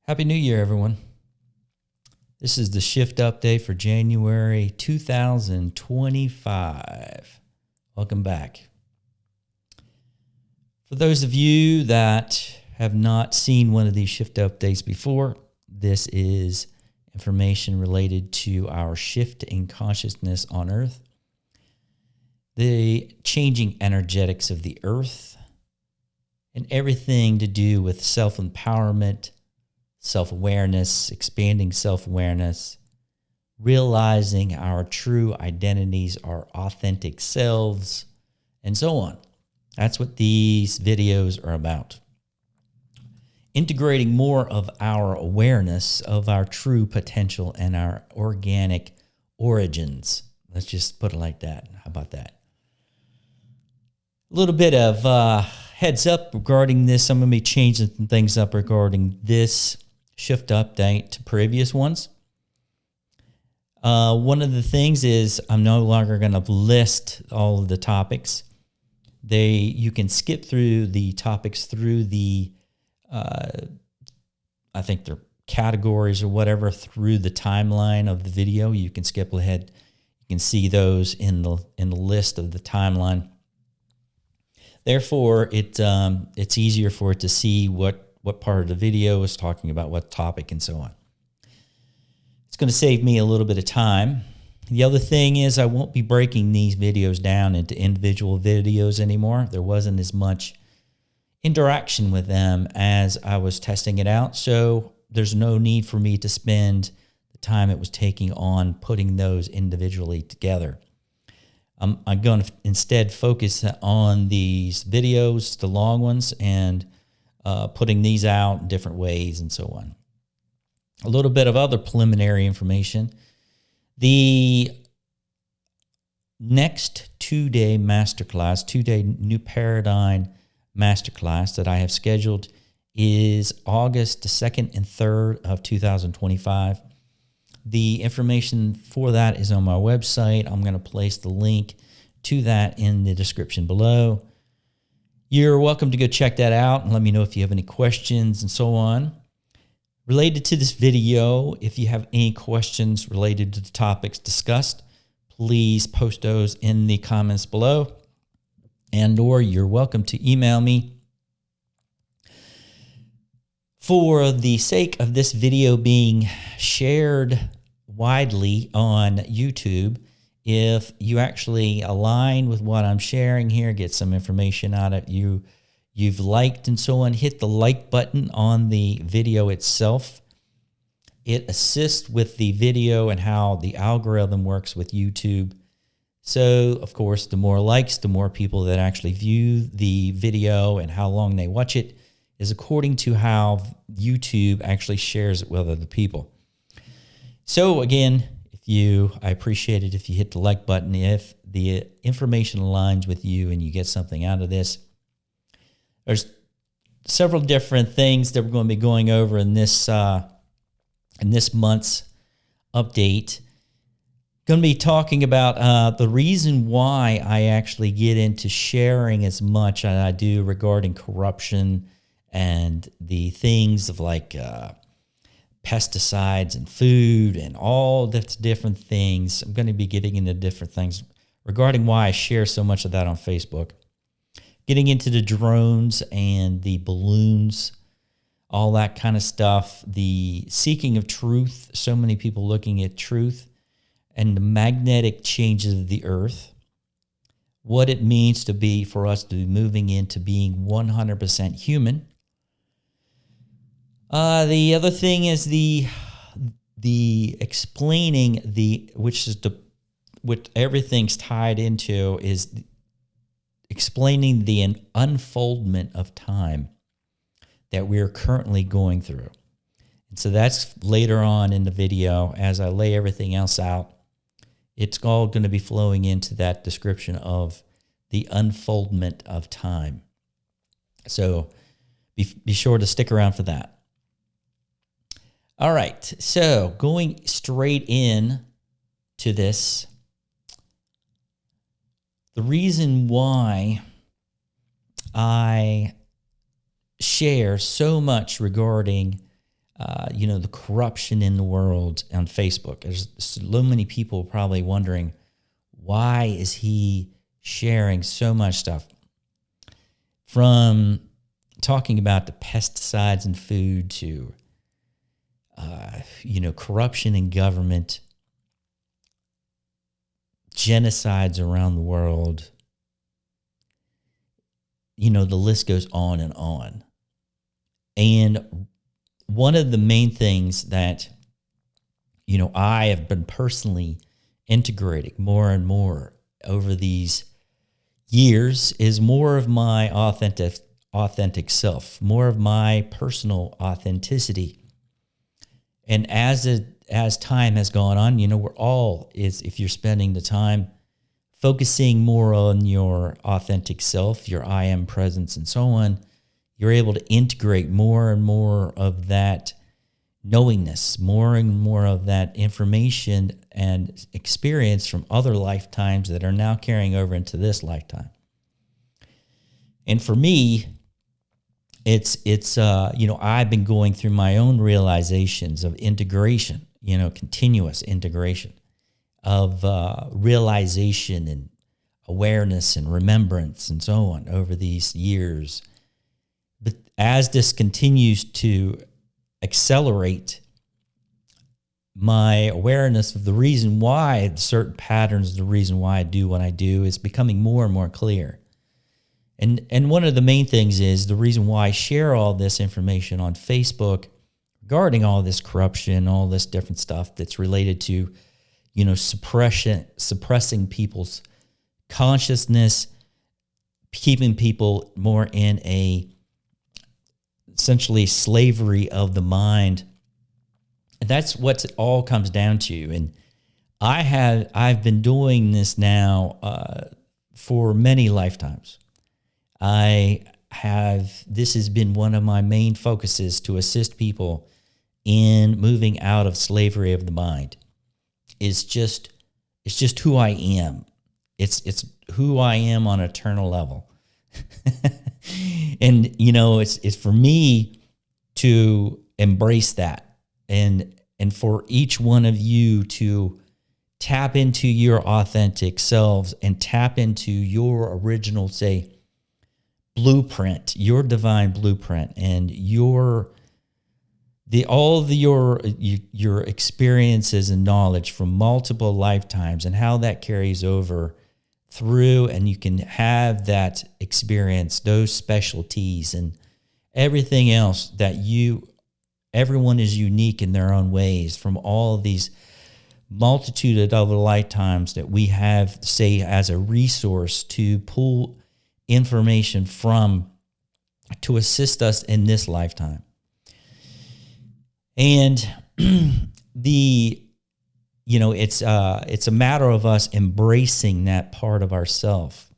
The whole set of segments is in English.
Happy New Year, everyone. This is the shift update for January 2025. Welcome back. For those of you that have not seen one of these shift updates before, this is information related to our shift in consciousness on Earth, the changing energetics of the Earth, and everything to do with self-empowerment, self-awareness, expanding self-awareness, realizing our true identities, our authentic selves, and so on. That's what these videos are about. Integrating more of our awareness of our true potential and our organic origins. Let's just put it like that. How about that? A little bit of heads up regarding this. I'm going to be changing some things up regarding this shift update to previous ones. One of the things is I'm no longer going to list all of the topics. You can skip through the topics through the, I think they're categories or whatever, through the timeline of the video. You can skip ahead. You can see those in the list of the timeline. Therefore, it's easier for it to see what part of the video is talking about what topic and so on. It's going to save me a little bit of time. The other thing is I won't be breaking these videos down into individual videos anymore. There wasn't as much interaction with them as I was testing it out, so there's no need for me to spend the time it was taking on putting those individually together. I'm going to instead focus on these videos, the long ones, and putting these out in different ways and so on. A little bit of other preliminary information. The next two-day masterclass, two-day New Paradigm masterclass that I have scheduled is August 2nd and 3rd of 2025. The information for that is on my website. I'm going to place the link to that in the description below. You're welcome to go check that out and let me know if you have any questions and so on. Related to this video, if you have any questions related to the topics discussed, please post those in the comments below, and/or you're welcome to email me. For the sake of this video being shared widely on YouTube, if you actually align with what I'm sharing here, get some information out of you've liked and so on, hit the like button on the video itself. It assists with the video and how the algorithm works with YouTube. So, of course, the more likes, the more people that actually view the video and how long they watch it is according to how YouTube actually shares it with other people. So, again, I appreciate it if you hit the like button. If the information aligns with you and you get something out of this, there's several different things that we're going to be going over in this month's update. Going to be talking about the reason why I actually get into sharing as much as I do regarding corruption and the things of like pesticides and food and all that's different things. I'm going to be getting into different things regarding why I share so much of that on Facebook. Getting into the drones and the balloons, all that kind of stuff, the seeking of truth, so many people looking at truth, and the magnetic changes of the earth, what it means to be, for us to be moving into being 100% human. The other thing is the explaining what everything's tied into is explaining the unfoldment of time that we're currently going through. And so that's later on in the video as I lay everything else out. It's all going to be flowing into that description of the unfoldment of time. So be sure to stick around for that. All right, so going straight in to this, the reason why I share so much regarding the corruption in the world on Facebook. There's so many people probably wondering, why is he sharing so much stuff? From talking about the pesticides in food to, corruption in government, genocides around the world. The list goes on and on. And one of the main things that, I have been personally integrating more and more over these years is more of my authentic self, more of my personal authenticity. And as time has gone on, if you're spending the time focusing more on your authentic self, your I am presence and so on, you're able to integrate more and more of that knowingness, more and more of that information and experience from other lifetimes that are now carrying over into this lifetime. And for me, it's I've been going through my own realizations of integration, continuous integration of realization and awareness and remembrance and so on over these years. But as this continues to accelerate, my awareness of the reason why certain patterns, the reason why I do what I do is becoming more and more clear. And one of the main things is the reason why I share all this information on Facebook regarding all this corruption, all this different stuff that's related to, suppressing people's consciousness, keeping people more in essentially slavery of the mind. And that's what it all comes down to. And I've been doing this now for many lifetimes. This has been one of my main focuses to assist people in moving out of slavery of the mind. It's just who I am. It's who I am on an eternal level. And, it's for me to embrace that and for each one of you to tap into your authentic selves and tap into your original, say, blueprint, your divine blueprint, and your experiences and knowledge from multiple lifetimes and how that carries over through, and you can have that experience, those specialties and everything else that everyone is unique in their own ways from all of these multitude of other lifetimes that we have, say, as a resource to pull information from to assist us in this lifetime. And it's a matter of us embracing that part of ourself.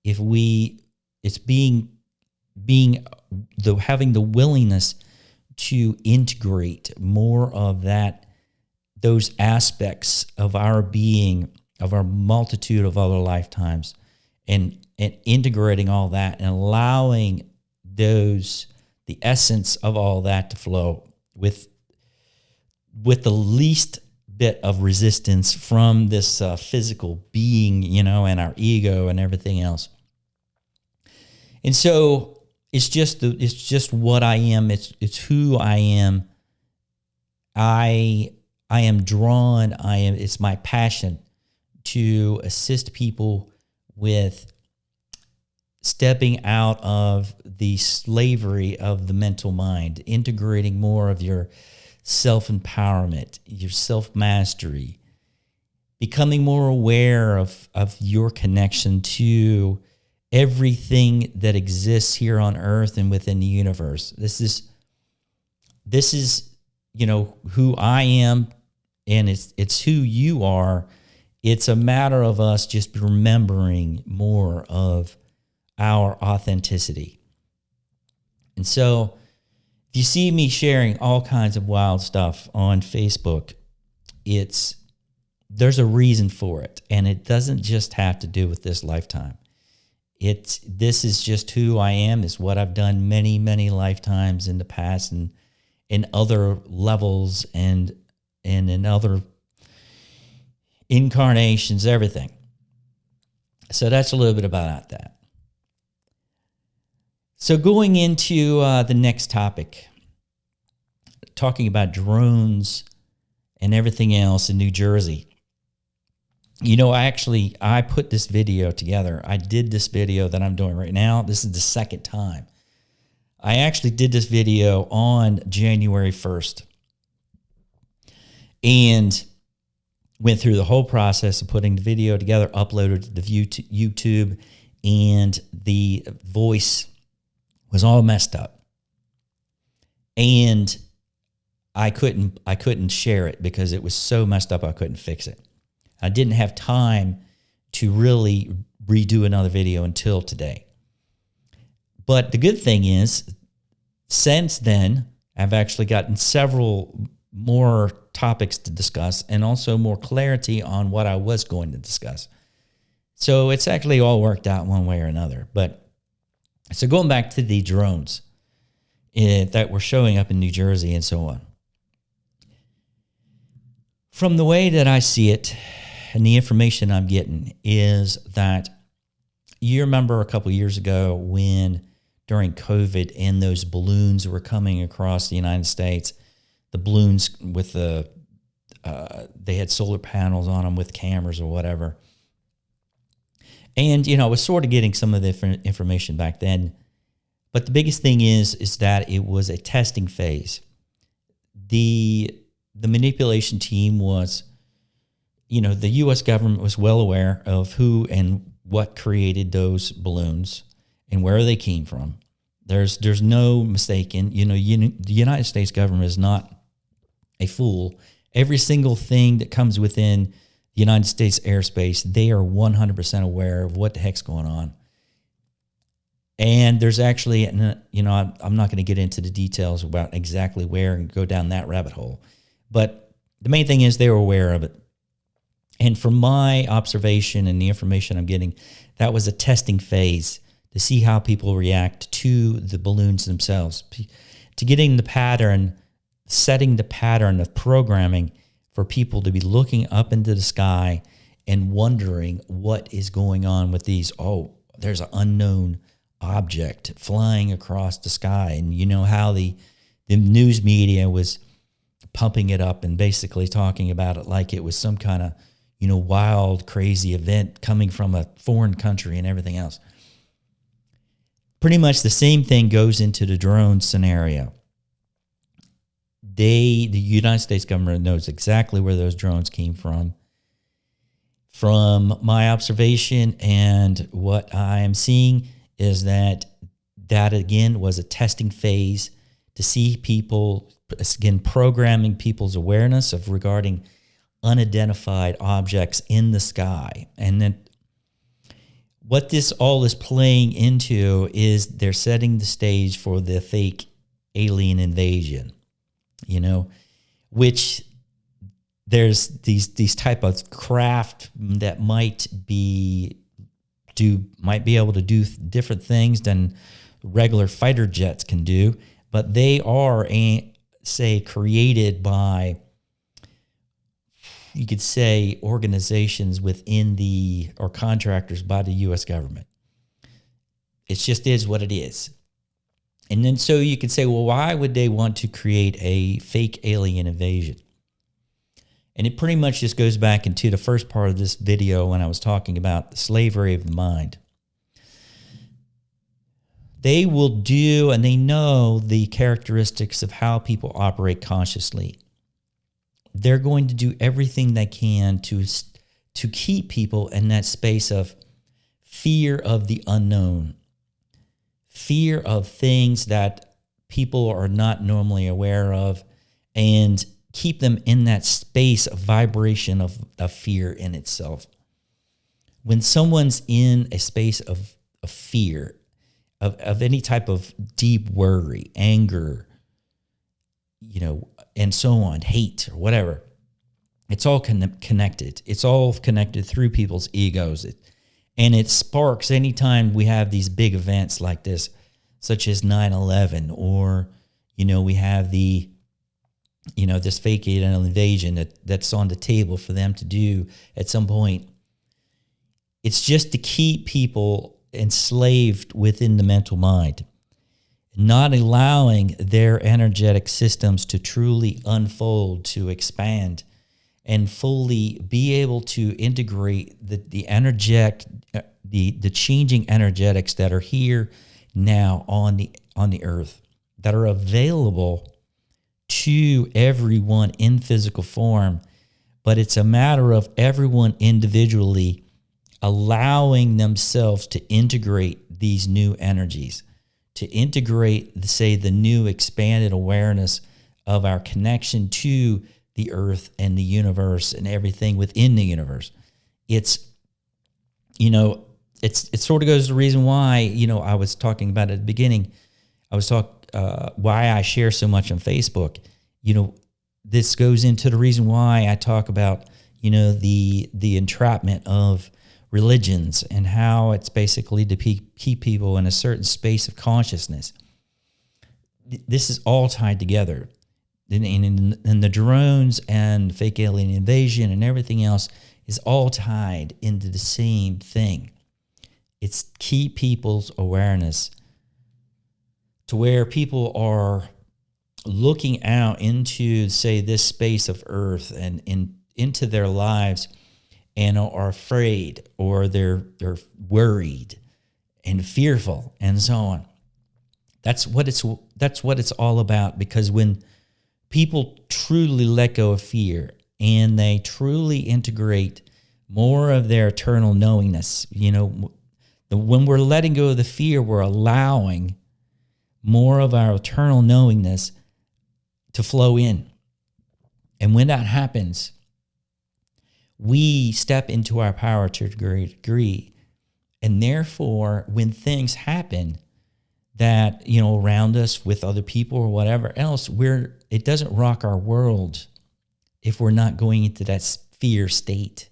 Having the willingness to integrate more of those aspects of our being, of our multitude of other lifetimes, and integrating all that and allowing the essence of all that to flow with the least bit of resistance from this physical being, and our ego and everything else. And so it's just what I am. It's who I am. I am drawn. It's my passion to assist people with stepping out of the slavery of the mental mind, integrating more of your self-empowerment, your self-mastery, becoming more aware of your connection to everything that exists here on earth and within the universe. This is who I am, and it's who you are. It's a matter of us just remembering more of our authenticity. And so if you see me sharing all kinds of wild stuff on Facebook, there's a reason for it, and it doesn't just have to do with this lifetime. This is just who I am. It's what I've done many, many lifetimes in the past, and in other levels and in other incarnations, everything. So that's a little bit about that. So going into the next topic, talking about drones and everything else in New Jersey. You know, I put this video together. I did this video that I'm doing right now. This is the second time. I actually did this video on January 1st and went through the whole process of putting the video together, uploaded to the YouTube, and the voice was all messed up. And I couldn't share it because it was so messed up I couldn't fix it. I didn't have time to really redo another video until today. But the good thing is, since then, I've actually gotten several more topics to discuss and also more clarity on what I was going to discuss. So it's actually all worked out one way or another. But so going back to the drones that were showing up in New Jersey and so on. From the way that I see it and the information I'm getting is that you remember a couple of years ago when during COVID and those balloons were coming across the United States, the balloons with they had solar panels on them with cameras or whatever. And, you know, I was sort of getting some of the information back then. But the biggest thing is that it was a testing phase. The manipulation team was, you know, the U.S. government was well aware of who and what created those balloons and where they came from. There's no mistaking. You know, the United States government is not a fool. Every single thing that comes within the United States airspace, they are 100% aware of what the heck's going on. And there's actually, you know, I'm not going to get into the details about exactly where and go down that rabbit hole. But the main thing is they were aware of it. And from my observation and the information I'm getting, that was a testing phase to see how people react to the balloons themselves, to getting the pattern, setting the pattern of programming for people to be looking up into the sky and wondering what is going on with these. Oh, there's an unknown object flying across the sky. And you know how the news media was pumping it up and basically talking about it like it was some kind of, you know, wild, crazy event coming from a foreign country and everything else. Pretty much the same thing goes into the drone scenario. The United States government knows exactly where those drones came from. From my observation and what I am seeing is that again was a testing phase to see people, again, programming people's awareness of regarding unidentified objects in the sky. And then what this all is playing into is they're setting the stage for the fake alien invasion, you know, which there's these type of craft that might be able to do different things than regular fighter jets can do, but they are, created by, you could say, organizations within or contractors by the U.S. government. It just is what it is. And then so you could say, well, why would they want to create a fake alien invasion? And it pretty much just goes back into the first part of this video when I was talking about the slavery of the mind. They will do, and they know the characteristics of how people operate consciously. They're going to do everything they can to keep people in that space of fear of the unknown, fear of things that people are not normally aware of, and keep them in that space of vibration of fear in itself. When someone's in a space of fear, of any type of deep worry, anger, you know, and so on, hate or whatever, it's all connected. It's all connected through people's egos. And it sparks anytime we have these big events like this, such as 9/11, or, you know, we have the this fake alien invasion that's on the table for them to do at some point. It's just to keep people enslaved within the mental mind, not allowing their energetic systems to truly unfold, to expand, and fully be able to integrate the changing energetics that are here now on the earth, that are available to everyone in physical form. But it's a matter of everyone individually allowing themselves to integrate these new energies, to integrate, say, the new expanded awareness of our connection to the earth and the universe and everything within the universe. It's it sort of goes to the reason why, I was talking about at the beginning. I was why I share so much on Facebook. This goes into the reason why I talk about, the entrapment of religions and how it's basically to keep people in a certain space of consciousness. This is all tied together. And the drones and fake alien invasion and everything else is all tied into the same thing. It's keep people's awareness to where people are looking out into, say, this space of Earth and into their lives, and are afraid, or they're worried and fearful and so on. That's what it's all about. Because when people truly let go of fear and they truly integrate more of their eternal knowingness, when we're letting go of the fear, we're allowing more of our eternal knowingness to flow in. And when that happens, we step into our power to a great degree. And therefore, when things happen that, around us with other people or whatever else, it doesn't rock our world if we're not going into that fear state.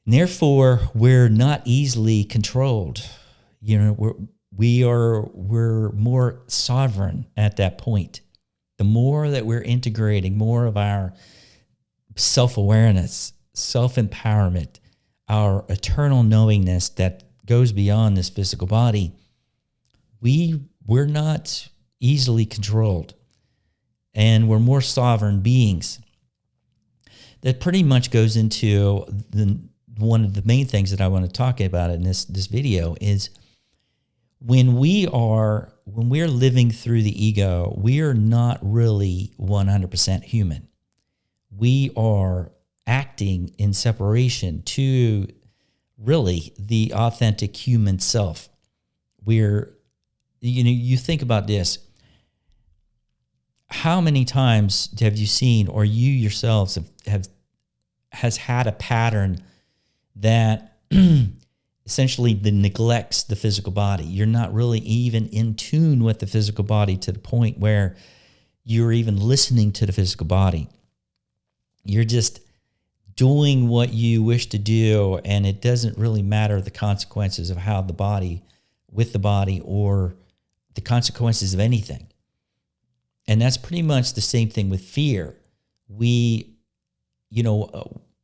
And therefore, we're not easily controlled. We're more sovereign at that point. The more that we're integrating more of our self-awareness, self-empowerment, our eternal knowingness that goes beyond this physical body, we're not easily controlled, and we're more sovereign beings. That pretty much goes into one of the main things that I want to talk about in this video is when we're living through the ego, we are not really 100% human. We are acting in separation to really the authentic human self. You think about this. How many times have you seen, or you yourselves has had a pattern that essentially neglects the physical body? You're not really even in tune with the physical body to the point where you're even listening to the physical body. You're just doing what you wish to do, and it doesn't really matter the consequences of how the body, with the body, or the consequences of anything. And that's pretty much the same thing with fear. We're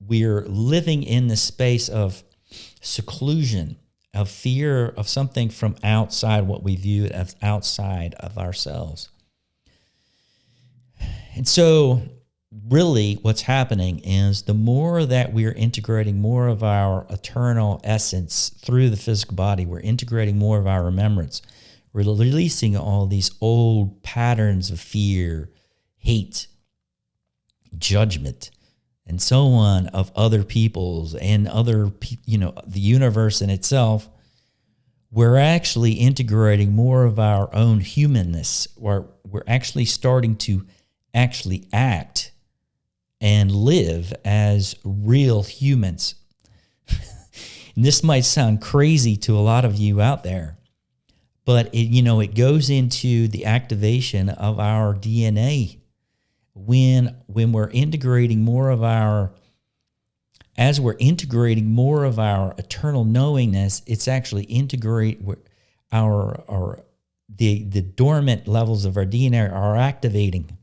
living in the space of seclusion, of fear of something from outside, what we view as outside of ourselves. And so really what's happening is the more that we're integrating more of our eternal essence through the physical body, we're integrating more of our remembrance. We're releasing all these old patterns of fear, hate, judgment, and so on of other peoples and the universe in itself. We're actually integrating more of our own humanness, or we're actually starting to actually act and live as real humans. And this might sound crazy to a lot of you out there, but it goes into the activation of our DNA when we're integrating more of as we're integrating more of our eternal knowingness. It's actually integrate the dormant levels of our DNA are activating.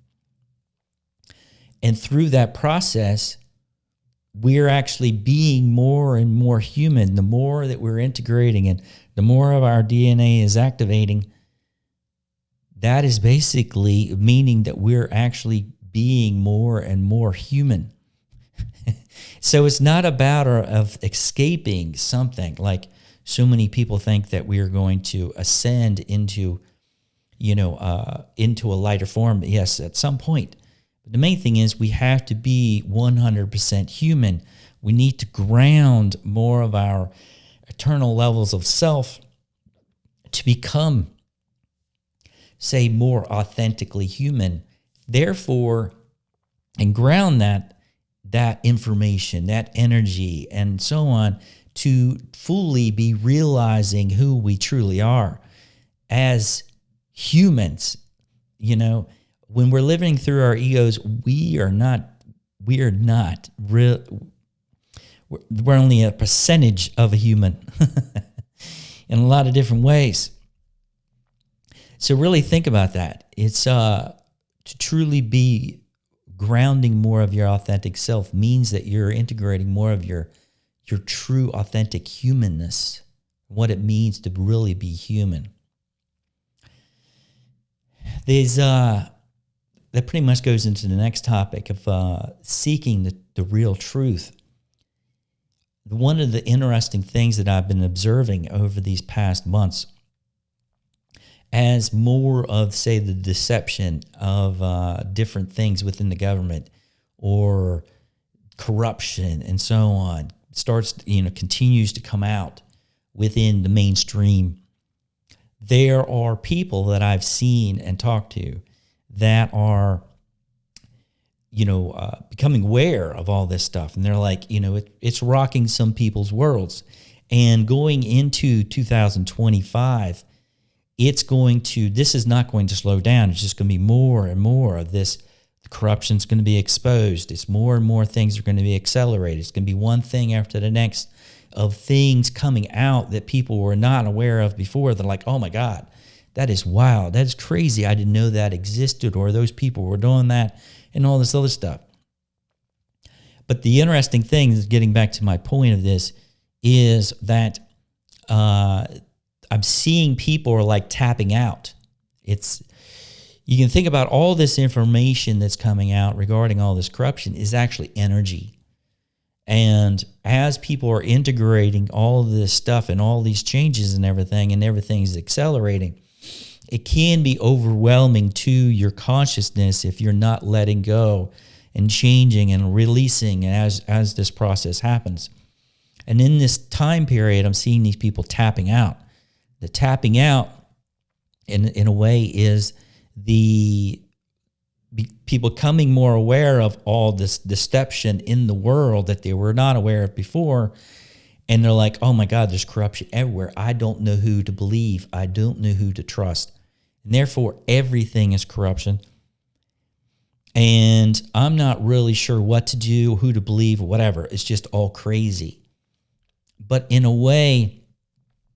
And through that process, we're actually being more and more human. The more that we're integrating and the more of our DNA is activating, that is basically meaning that we're actually being more and more human. So it's not about of escaping something, like so many people think that we are going to ascend into, into a lighter form. Yes, at some point. But the main thing is we have to be 100% human. We need to ground more of our eternal levels of self to become, say, more authentically human. Therefore, and ground that information, that energy, and so on, to fully be realizing who we truly are as humans. When we're living through our egos, we're only a percentage of a human in a lot of different ways. So really think about that. It's to truly be grounding more of your authentic self means that you're integrating more of your true authentic humanness, what it means to really be human. There's that pretty much goes into the next topic of seeking the real truth. One of the interesting things that I've been observing over these past months, as more of, say, the deception of different things within the government or corruption and so on continues to come out within the mainstream, there are people that I've seen and talked to that are, becoming aware of all this stuff. And they're like, it's rocking some people's worlds. And going into 2025, this is not going to slow down. It's just going to be more and more of this. The corruption's going to be exposed. It's more and more things are going to be accelerated. It's going to be one thing after the next of things coming out that people were not aware of before. They're like, oh my God, that is wild. That is crazy. I didn't know that existed, or those people were doing that and all this other stuff. But the interesting thing is, getting back to my point of this, is that I'm seeing people are like tapping out. You can think about all this information that's coming out regarding all this corruption is actually energy. And as people are integrating all of this stuff and all these changes and everything's accelerating, it can be overwhelming to your consciousness if you're not letting go and changing and releasing as this process happens. And in this time period, I'm seeing these people tapping out. The tapping out, in a way, is the people becoming more aware of all this deception in the world that they were not aware of before. And they're like, oh my God, there's corruption everywhere. I don't know who to believe. I don't know who to trust. And therefore, everything is corruption. And I'm not really sure what to do, who to believe, or whatever. It's just all crazy. But in a way,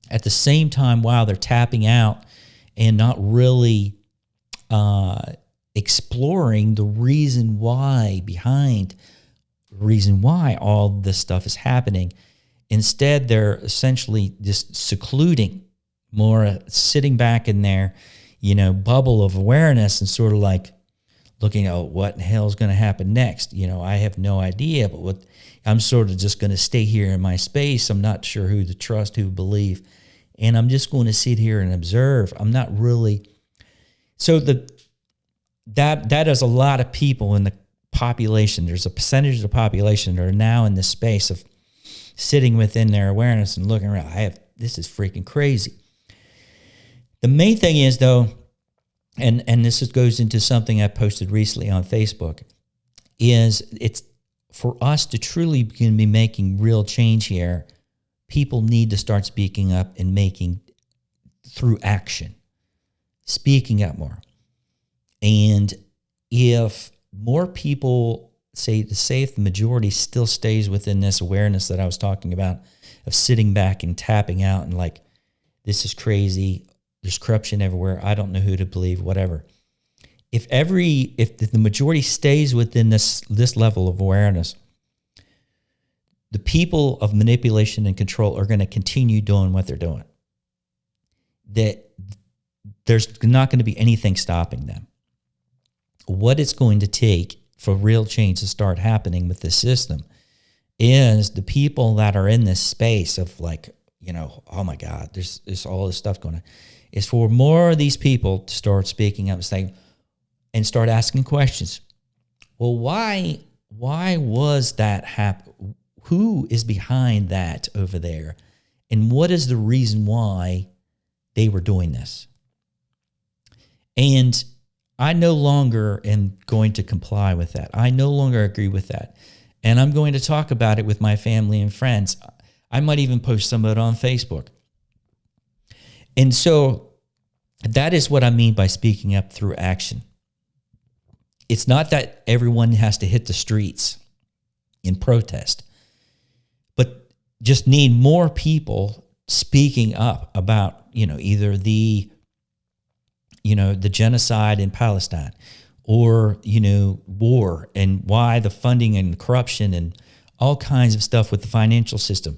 at the same time, while they're tapping out and not really exploring the reason why all this stuff is happening, instead they're essentially just secluding, more sitting back in their bubble of awareness and sort of like looking at what in the hell is going to happen next. I have no idea, but I'm sort of just going to stay here in my space. I'm not sure who to trust, who to believe, and I'm just going to sit here and observe. I'm not really. So that is a lot of people in the population. There's a percentage of the population that are now in this space of sitting within their awareness and looking around. This is freaking crazy. The main thing is, though, and this goes into something I posted recently on Facebook, is it's for us to truly begin to be making real change here. People need to start speaking up and making through action, speaking up more. And if more people say if the majority still stays within this awareness that I was talking about of sitting back and tapping out and like, this is crazy, there's corruption everywhere, I don't know who to believe, whatever. if the majority stays within this level of awareness, the people of manipulation and control are going to continue doing what they're doing. That there's not going to be anything stopping them. What it's going to take for real change to start happening with this system is the people that are in this space of like, oh my God, there's all this stuff going on, is for more of these people to start speaking up and saying, and start asking questions. Well, why was that happen? Who is behind that over there? And what is the reason why they were doing this? And I no longer am going to comply with that. I no longer agree with that. And I'm going to talk about it with my family and friends. I might even post some of it on Facebook. And so that is what I mean by speaking up through action. It's not that everyone has to hit the streets in protest, but just need more people speaking up about, either the genocide in Palestine or, war and why the funding and corruption and all kinds of stuff with the financial system.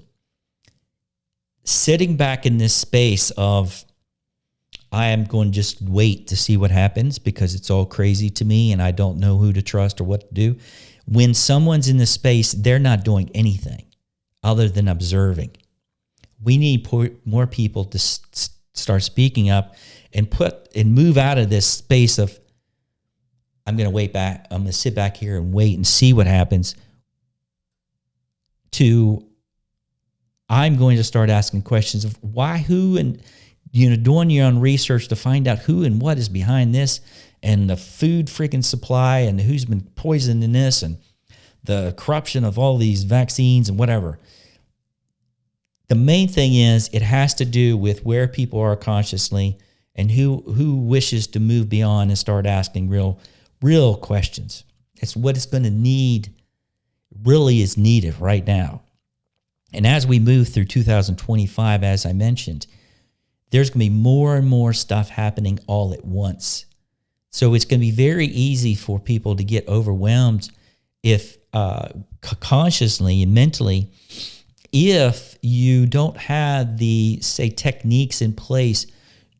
Sitting back in this space of, I am going to just wait to see what happens because it's all crazy to me and I don't know who to trust or what to do. When someone's in this space, they're not doing anything other than observing. We need more people to start speaking up and move out of this space of, I'm going to sit back here and wait and see what happens, to, I'm going to start asking questions of why, who, and doing your own research to find out who and what is behind this, and the food freaking supply, and who's been poisoning this, and the corruption of all these vaccines and whatever. The main thing is it has to do with where people are consciously and who wishes to move beyond and start asking real questions. It's what it's going to need, really is needed right now. And as we move through 2025, as I mentioned, there's going to be more and more stuff happening all at once. So it's going to be very easy for people to get overwhelmed if consciously and mentally, if you don't have the, say, techniques in place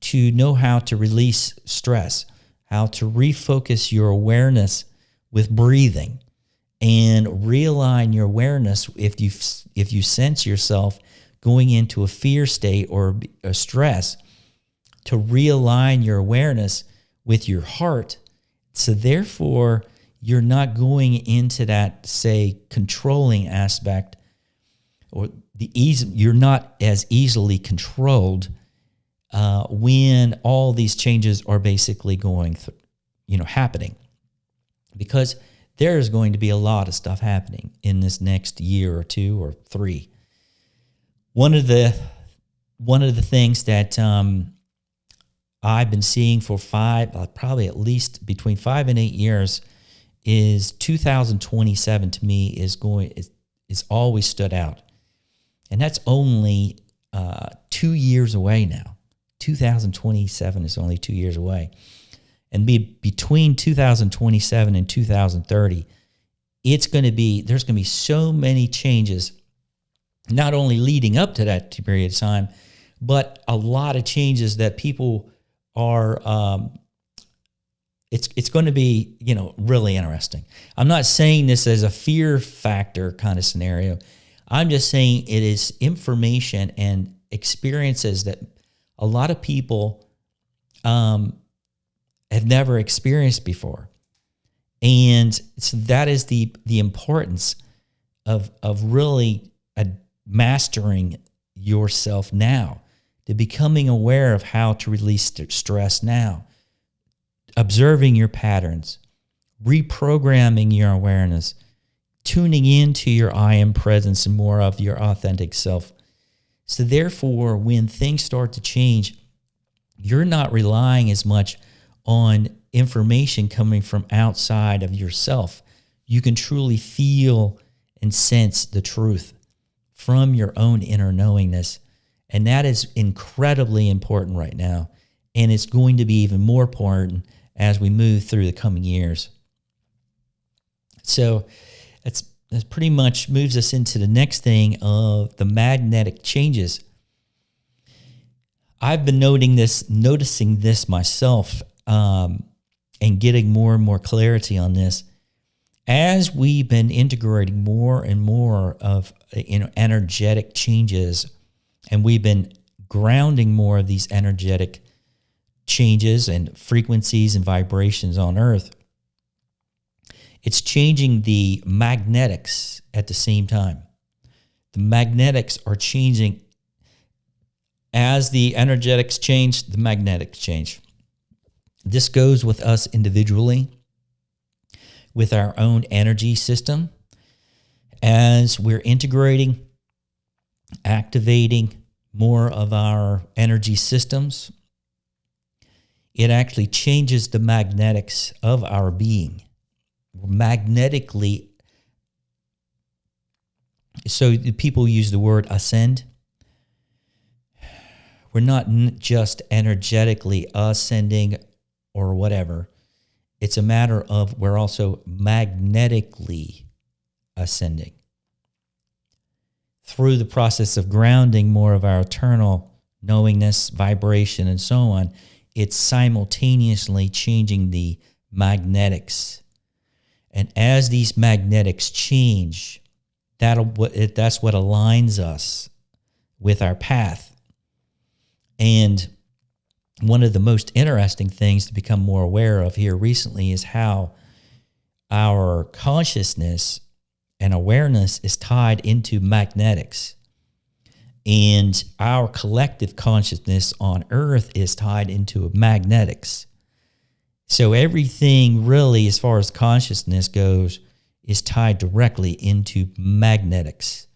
to know how to release stress, how to refocus your awareness with breathing, and realign your awareness if you sense yourself going into a fear state or a stress, to realign your awareness with your heart. So therefore, you're not going into that, say, controlling aspect, or you're not as easily controlled when all these changes are basically going through, happening. Because there is going to be a lot of stuff happening in this next year or two or three. One of the things that I've been seeing for probably at least between 5 and 8 years, is 2027 to me is always stood out, and that's only 2 years away now. 2027 is only 2 years away, and between 2027 and 2030, there's going to be so many changes. Not only leading up to that period of time, but a lot of changes that people are, it's going to be, really interesting. I'm not saying this as a fear factor kind of scenario. I'm just saying it is information and experiences that a lot of people have never experienced before. And so that is the importance of really mastering yourself now, to becoming aware of how to release stress now, observing your patterns, reprogramming your awareness, tuning into your I am presence and more of your authentic self. So therefore, when things start to change, you're not relying as much on information coming from outside of yourself. You can truly feel and sense the truth from your own inner knowingness. And that is incredibly important right now. And it's going to be even more important as we move through the coming years. So that pretty much moves us into the next thing of the magnetic changes. I've been noticing this myself, and getting more and more clarity on this as we've been integrating more and more of energetic changes, and we've been grounding more of these energetic changes and frequencies and vibrations on Earth. It's changing the magnetics at the same time. The magnetics are changing. As the energetics change, the magnetics change. This goes with us individually, with our own energy system. As we're integrating, activating more of our energy systems, it actually changes the magnetics of our being. Magnetically, so people use the word ascend. We're not just energetically ascending or whatever. It's a matter of we're also magnetically ascending. Through the process of grounding more of our eternal knowingness, vibration, and so on, it's simultaneously changing the magnetics. And as these magnetics change, that's what aligns us with our path. And one of the most interesting things to become more aware of here recently is how our consciousness and awareness is tied into magnetics. And our collective consciousness on Earth is tied into magnetics. So everything really, as far as consciousness goes, is tied directly into magnetics.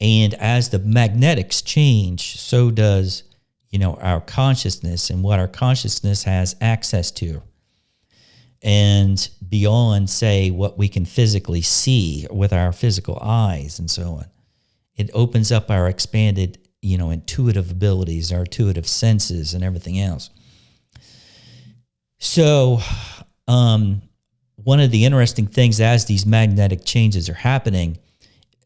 And as the magnetics change, so does, our consciousness and what our consciousness has access to. And beyond, say, what we can physically see with our physical eyes and so on. It opens up our expanded, intuitive abilities, our intuitive senses and everything else. So, one of the interesting things as these magnetic changes are happening,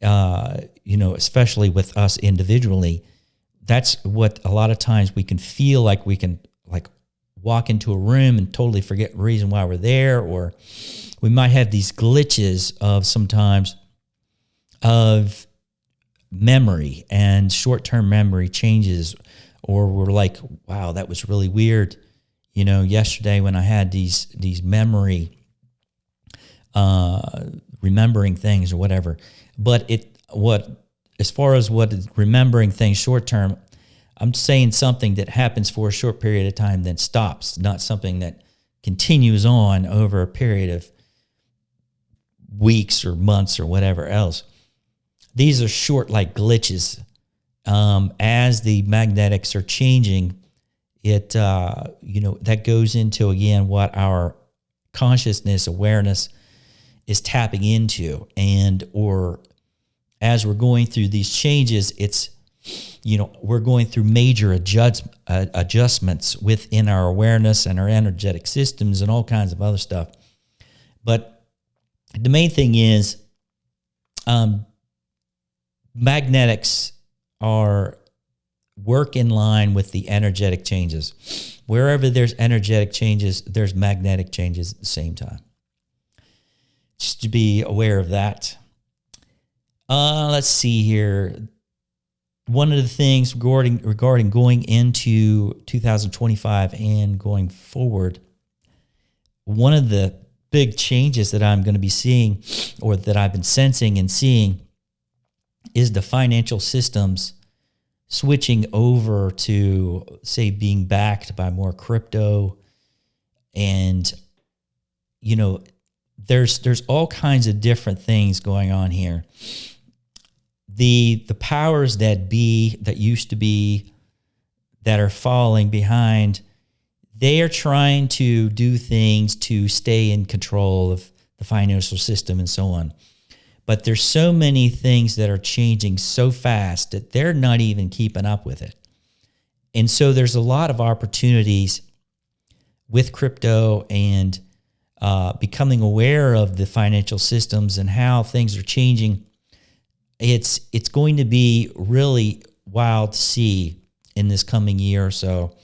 especially with us individually, that's what a lot of times we can feel like we can walk into a room and totally forget the reason why we're there, or we might have these glitches of sometimes of memory and short-term memory changes, or we're like, wow, that was really weird. Yesterday when I had these memory, remembering things or whatever. But as far as what is remembering things short-term, I'm saying something that happens for a short period of time then stops, not something that continues on over a period of weeks or months or whatever else. These are short, like glitches. As the magnetics are changing, it that goes into, again, what our consciousness awareness is tapping into, or as we're going through these changes, it's we're going through major adjustments within our awareness and our energetic systems and all kinds of other stuff. But the main thing is, magnetics work in line with the energetic changes. Wherever there's energetic changes, there's magnetic changes at the same time. Just to be aware of that. Let's see here. One of the things regarding going into 2025 and going forward, one of the big changes that I'm going to be seeing, or that I've been sensing and seeing, is the financial systems switching over to, say, being backed by more crypto. And, there's all kinds of different things going on here. The powers that be, that used to be, that are falling behind, they are trying to do things to stay in control of the financial system and so on. But there's so many things that are changing so fast that they're not even keeping up with it. And so there's a lot of opportunities with crypto and becoming aware of the financial systems and how things are changing, it's going to be really wild to see in this coming year or so.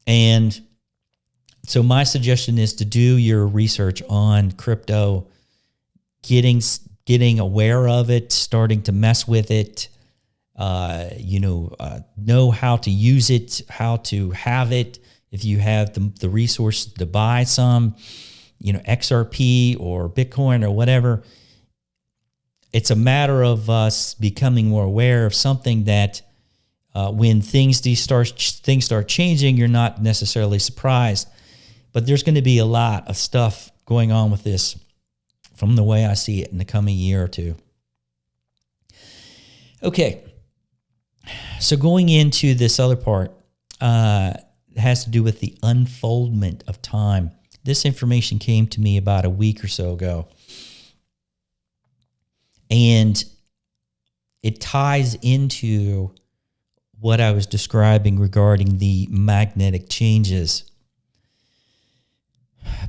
And so my suggestion is to do your research on crypto, getting aware of it, starting to mess with it, know how to use it, how to have it. If you have the resource to buy some, XRP or Bitcoin or whatever, it's a matter of us becoming more aware of something that when things start changing, you're not necessarily surprised. But there's going to be a lot of stuff going on with this from the way I see it in the coming year or two. Okay, so going into this other part, it has to do with the unfoldment of time. This information came to me about a week or so ago. And it ties into what I was describing regarding the magnetic changes.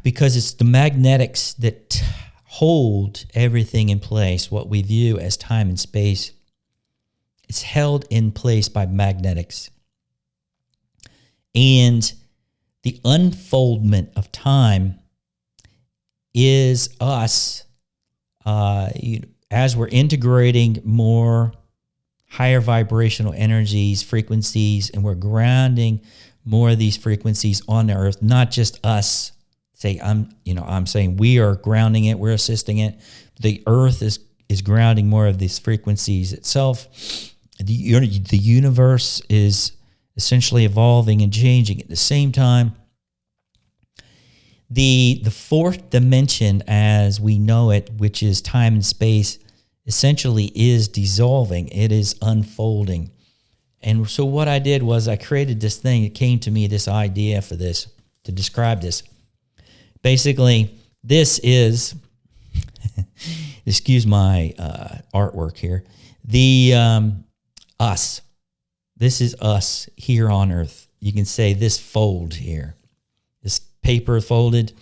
Because it's the magnetics that hold everything in place, what we view as time and space. It's held in place by magnetics. And the unfoldment of time is us, as we're integrating more higher vibrational energies, frequencies, and we're grounding more of these frequencies on the earth, not just us. I'm saying we are grounding it, we're assisting it. The earth is grounding more of these frequencies itself. The universe is essentially evolving and changing at the same time. The fourth dimension as we know it, which is time and space, essentially is dissolving. It is unfolding. And so what I did was I created this thing. It came to me, this idea for this, to describe this. Basically, this is, excuse my artwork here, us. This is us here on Earth. You can say this fold here, this paper folded,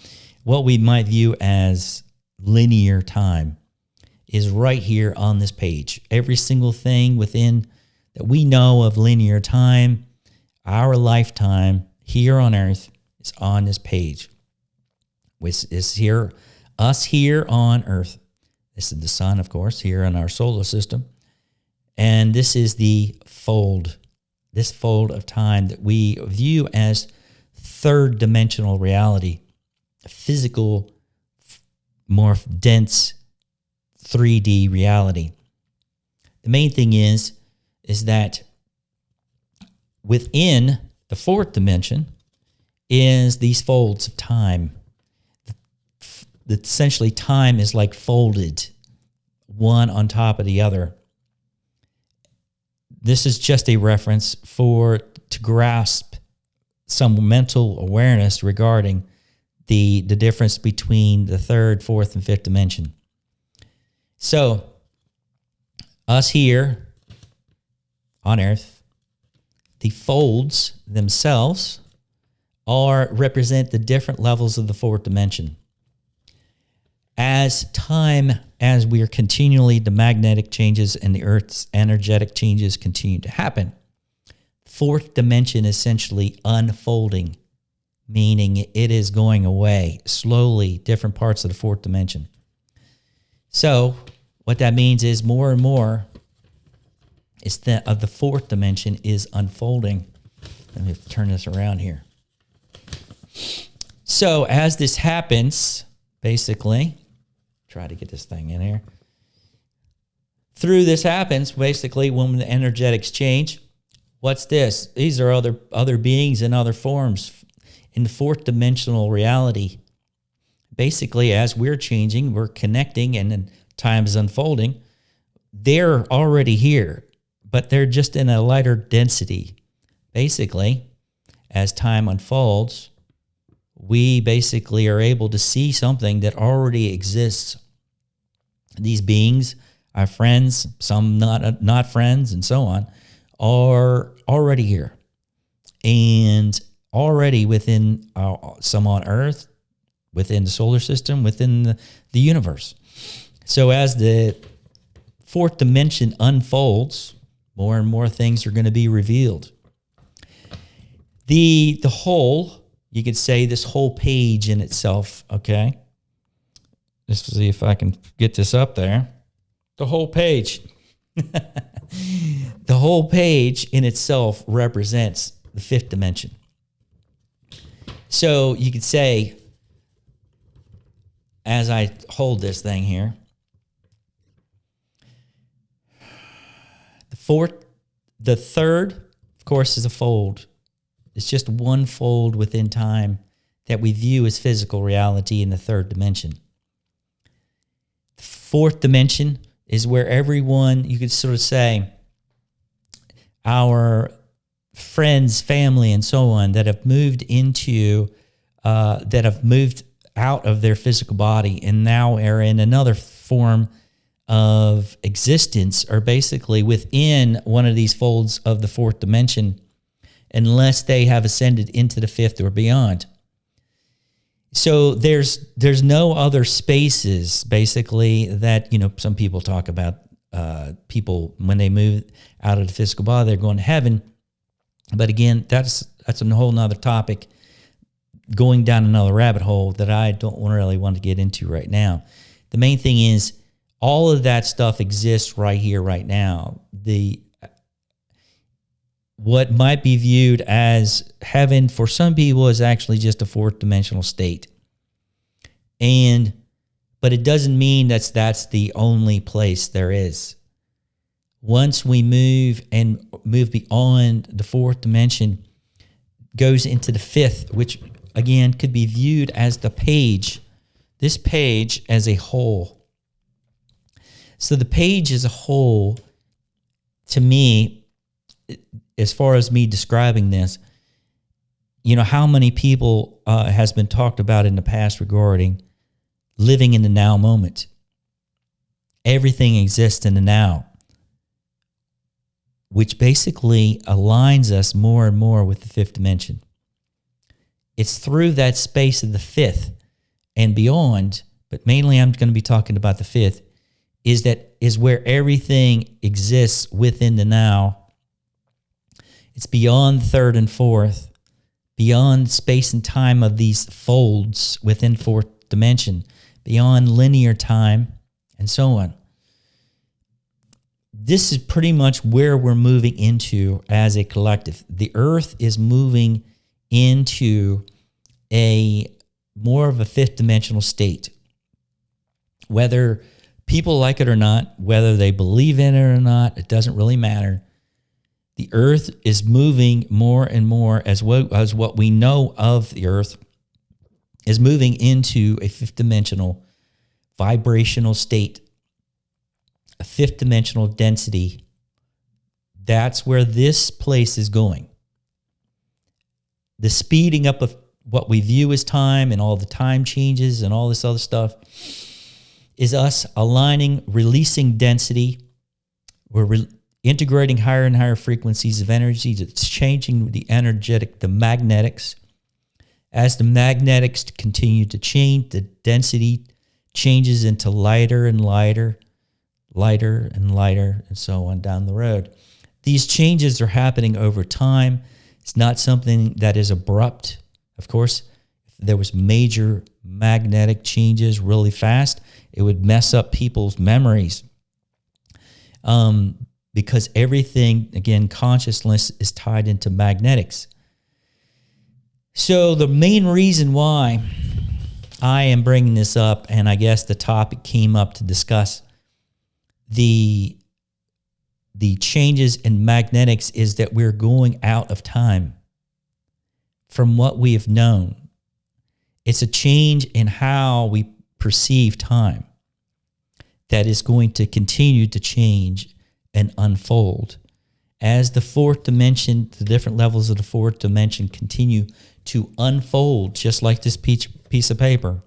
what we might view as linear time is right here on this page. Every single thing within that we know of linear time, our lifetime here on Earth is on this page. Which is here, us here on Earth. This is the sun, of course, here in our solar system. And this is the fold, this fold of time that we view as third dimensional reality, physical, more dense 3D reality. The main thing is that within the fourth dimension is these folds of time. Essentially, time is like folded, one on top of the other. This is just a reference to grasp some mental awareness regarding the difference between the third, fourth, and fifth dimension. So, us here on Earth, the folds themselves represent the different levels of the fourth dimension. As we are continually, the magnetic changes and the Earth's energetic changes continue to happen, fourth dimension essentially unfolding, meaning it is going away slowly, different parts of the fourth dimension. So what that means is more and more of the fourth dimension is unfolding. Let me turn this around here. So as this happens, basically, try to get this thing in here. Through this happens, basically, when the energetics change, what's this? These are other beings in other forms in the fourth dimensional reality. Basically, as we're changing, we're connecting, and then time is unfolding. They're already here, but they're just in a lighter density. Basically, as time unfolds, we basically are able to see something that already exists. These beings, our friends, some not friends, and so on, are already here. And already within some on Earth, within the solar system, within the universe. So as the fourth dimension unfolds, more and more things are going to be revealed. The whole, you could say this whole page in itself, okay? Let's see if I can get this up there. The whole page. The whole page in itself represents the fifth dimension. So you could say, as I hold this thing here, the third, of course, is a fold. It's just one fold within time that we view as physical reality in the third dimension. The fourth dimension is where everyone, you could sort of say, our friends, family, and so on that have moved out of their physical body and now are in another form of existence, are basically within one of these folds of the fourth dimension, unless they have ascended into the fifth or beyond. So there's no other spaces, basically, that, some people talk about people when they move out of the physical body, they're going to heaven. But again, that's a whole nother topic, going down another rabbit hole that I don't really want to get into right now. The main thing is, all of that stuff exists right here, right now. What might be viewed as heaven for some people is actually just a fourth dimensional state. But it doesn't mean that's the only place there is. Once we move beyond the fourth dimension, goes into the fifth, which again could be viewed as this page as a whole. So the page as a whole, to me, as far as me describing this, how many people has been talked about in the past regarding living in the now moment. Everything exists in the now, which basically aligns us more and more with the fifth dimension. It's through that space of the fifth and beyond, but mainly I'm going to be talking about the fifth, is where everything exists within the now. It's beyond third and fourth, beyond space and time of these folds within fourth dimension, beyond linear time, and so on. This is pretty much where we're moving into as a collective. The Earth is moving into more of a fifth dimensional state. Whether people like it or not, whether they believe in it or not, it doesn't really matter. The Earth is moving more and more, as what we know of the Earth is moving into a fifth dimensional vibrational state, a fifth dimensional density. That's where this place is going. The speeding up of what we view as time and all the time changes and all this other stuff is us aligning, releasing density. We're integrating higher and higher frequencies of energy. It's changing the magnetics. As the magnetics continue to change, the density changes into lighter and lighter, lighter and lighter, and so on down the road. These changes are happening over time. It's not something that is abrupt. Of course, if there was major magnetic changes really fast, it would mess up people's memories. Because everything, again, consciousness is tied into magnetics. So the main reason why I am bringing this up, and I guess the topic came up to discuss the changes in magnetics, is that we're going out of time from what we have known. It's a change in how we perceive time that is going to continue to change and unfold as the fourth dimension, the different levels of the fourth dimension continue to unfold, just like this piece of paper.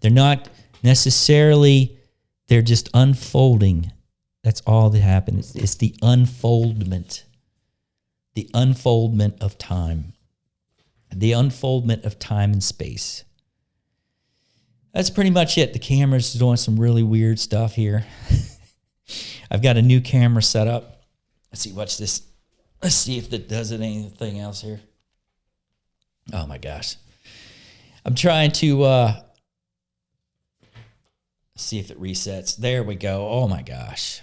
They're not necessarily, they're just unfolding. That's all that happens. It's the unfoldment of time. the unfoldment of time and space. That's pretty much it. The camera's doing some really weird stuff here. I've got a new camera set up. Let's see, watch this. Let's see if it does anything else here. Oh my gosh. I'm trying to see if it resets. There we go. Oh my gosh.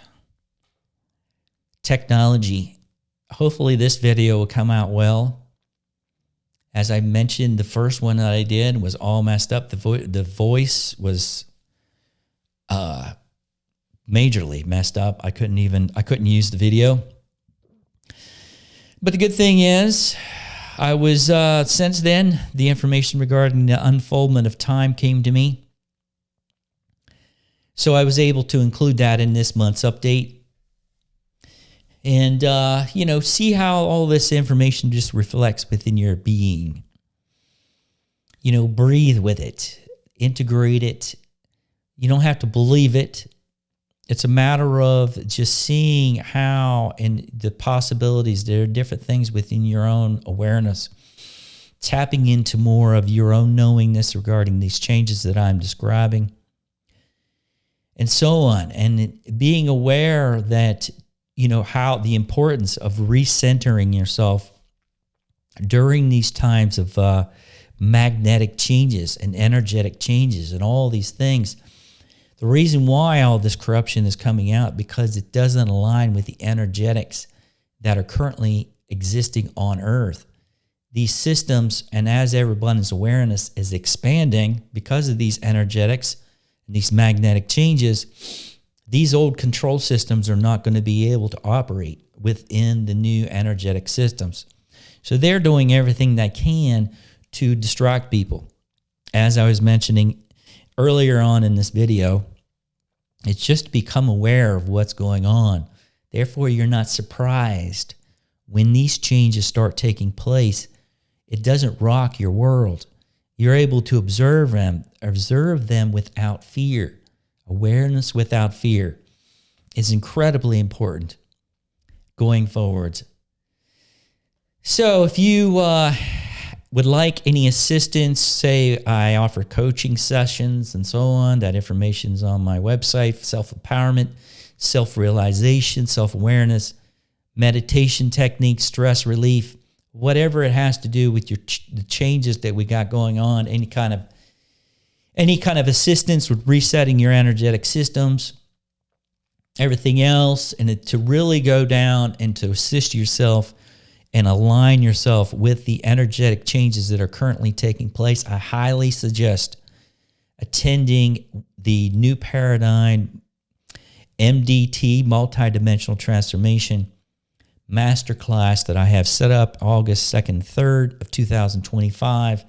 Technology. Hopefully this video will come out well. As I mentioned, the first one that I did was all messed up. The voice was majorly messed up. I couldn't use the video. But the good thing is, I was since then, the information regarding the unfoldment of time came to me. So I was able to include that in this month's update. And, see how all this information just reflects within your being. Breathe with it. Integrate it. You don't have to believe it. It's a matter of just seeing how and the possibilities. There are different things within your own awareness. Tapping into more of your own knowingness regarding these changes that I'm describing. And so on. And being aware that how the importance of recentering yourself during these times of magnetic changes and energetic changes and all these things. The reason why all this corruption is coming out, because it doesn't align with the energetics that are currently existing on Earth. These systems, and as everyone's awareness is expanding because of these energetics and these magnetic changes, these old control systems are not going to be able to operate within the new energetic systems. So they're doing everything they can to distract people. As I was mentioning earlier on in this video, it's just to become aware of what's going on. Therefore, you're not surprised when these changes start taking place. It doesn't rock your world. You're able to observe them without fear. Awareness without fear is incredibly important going forward. So if you would like any assistance, say I offer coaching sessions and so on, that information's on my website, self-empowerment, self-realization, self-awareness, meditation techniques, stress relief, whatever it has to do with the changes that we got going on, any kind of assistance with resetting your energetic systems, everything else, and to really go down and to assist yourself and align yourself with the energetic changes that are currently taking place, I highly suggest attending the New Paradigm MDT, Multidimensional Transformation Masterclass that I have set up August 2nd, 3rd of 2025.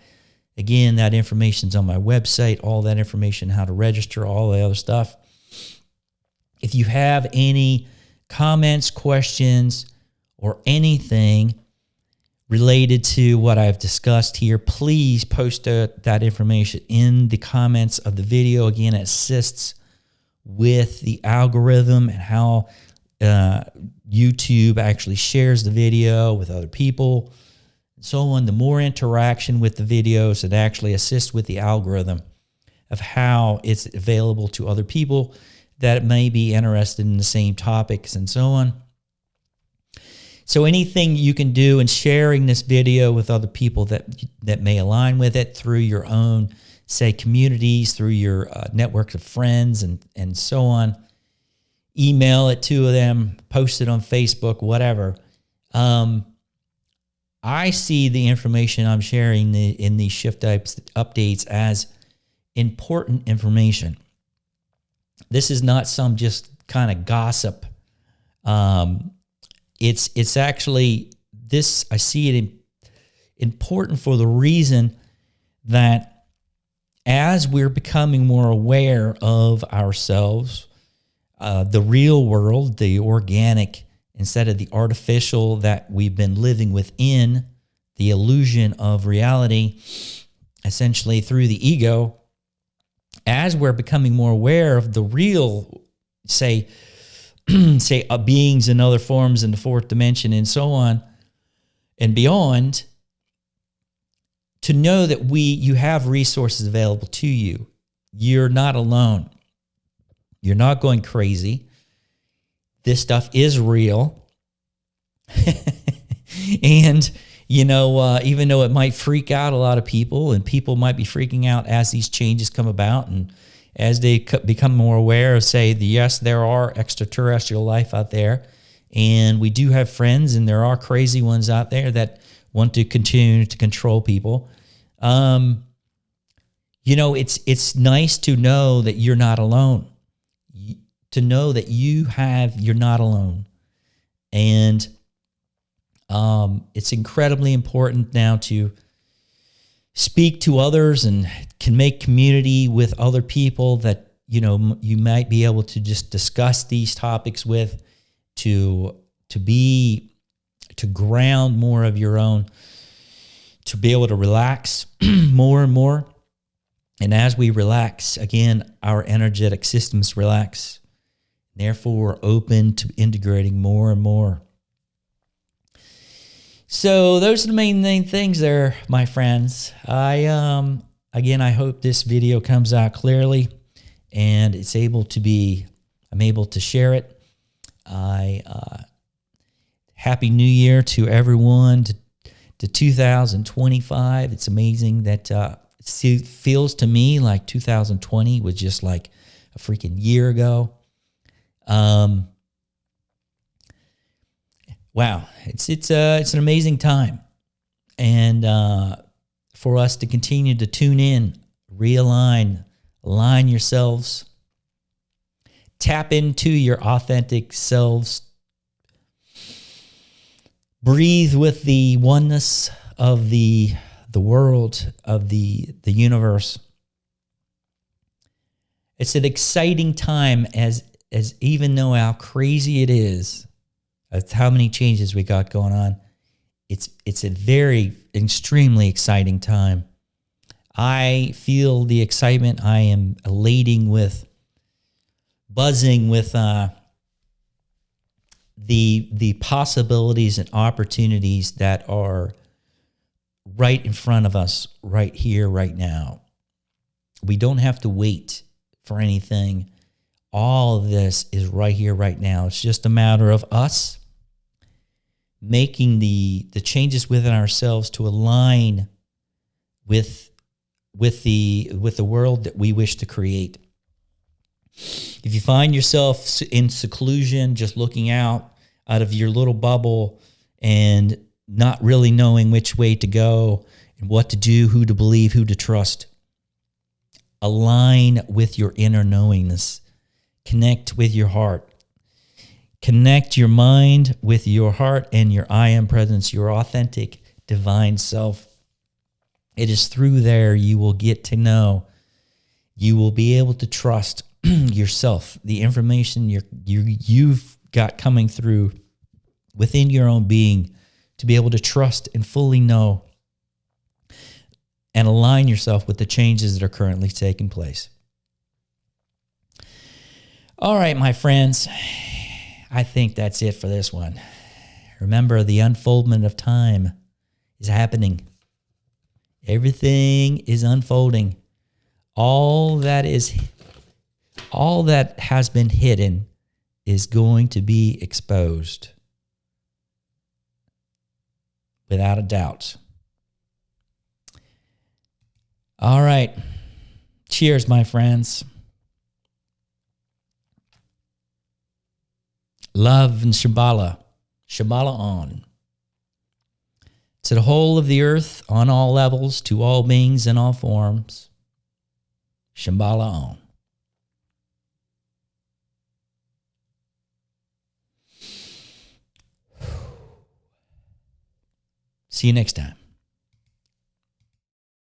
Again, that information's on my website, all that information, how to register, all the other stuff. If you have any comments, questions, or anything related to what I've discussed here, please post that information in the comments of the video. Again, it assists with the algorithm and how YouTube actually shares the video with other people. So on, the more interaction with the videos, it actually assists with the algorithm of how it's available to other people that may be interested in the same topics and so on. So anything you can do in sharing this video with other people that may align with it through your own, say, communities, through your network of friends and so on. Email it to them, post it on Facebook, whatever. I see the information I'm sharing in these shift updates as important information. This is not some just kind of gossip. It's actually this. I see it important for the reason that as we're becoming more aware of ourselves, the real world, the organic, instead of the artificial that we've been living within, the illusion of reality, essentially through the ego, as we're becoming more aware of the real, say beings and other forms in the fourth dimension and so on and beyond, to know that you have resources available to you. You're not alone. You're not going crazy. This stuff is real. And, even though it might freak out a lot of people, and people might be freaking out as these changes come about, and as they become more aware of, say, yes, there are extraterrestrial life out there, and we do have friends, and there are crazy ones out there that want to continue to control people. It's nice to know that you're not alone. To know that you're not alone. And it's incredibly important now to speak to others and can make community with other people that, you might be able to just discuss these topics with, to ground more of your own, to be able to relax more and more. And as we relax, again, our energetic systems relax. Therefore, we're open to integrating more and more. So those are the main things there, my friends. I hope this video comes out clearly and I'm able to share it. Happy New Year to everyone, to 2025. It's amazing that it feels to me like 2020 was just like a freaking year ago. Wow, it's an amazing time, and for us to continue to tune in, realign, align yourselves, tap into your authentic selves, breathe with the oneness of the world, of the universe. It's an exciting time, as even though how crazy it is, that's how many changes we got going on. It's a very extremely exciting time. I feel the excitement. I am buzzing with the possibilities and opportunities that are right in front of us, right here, right now. We don't have to wait for anything. All of this is right here, right now. It's just a matter of us making the changes within ourselves to align with the world that we wish to create. If you find yourself in seclusion, just looking out of your little bubble and not really knowing which way to go and what to do, who to believe, who to trust, align with your inner knowingness. Connect with your heart. Connect your mind with your heart and your I am presence, your authentic divine self. It is through there you will get to know. You will be able to trust yourself, the information you've got coming through within your own being, to be able to trust and fully know and align yourself with the changes that are currently taking place. All right, my friends, I think that's it for this one. Remember, the unfoldment of time is happening. Everything is unfolding. All that has been hidden is going to be exposed, without a doubt. All right. Cheers, my friends. Love and Shambhala. Shambhala on. To the whole of the earth, on all levels, to all beings in all forms. Shambhala on. See you next time.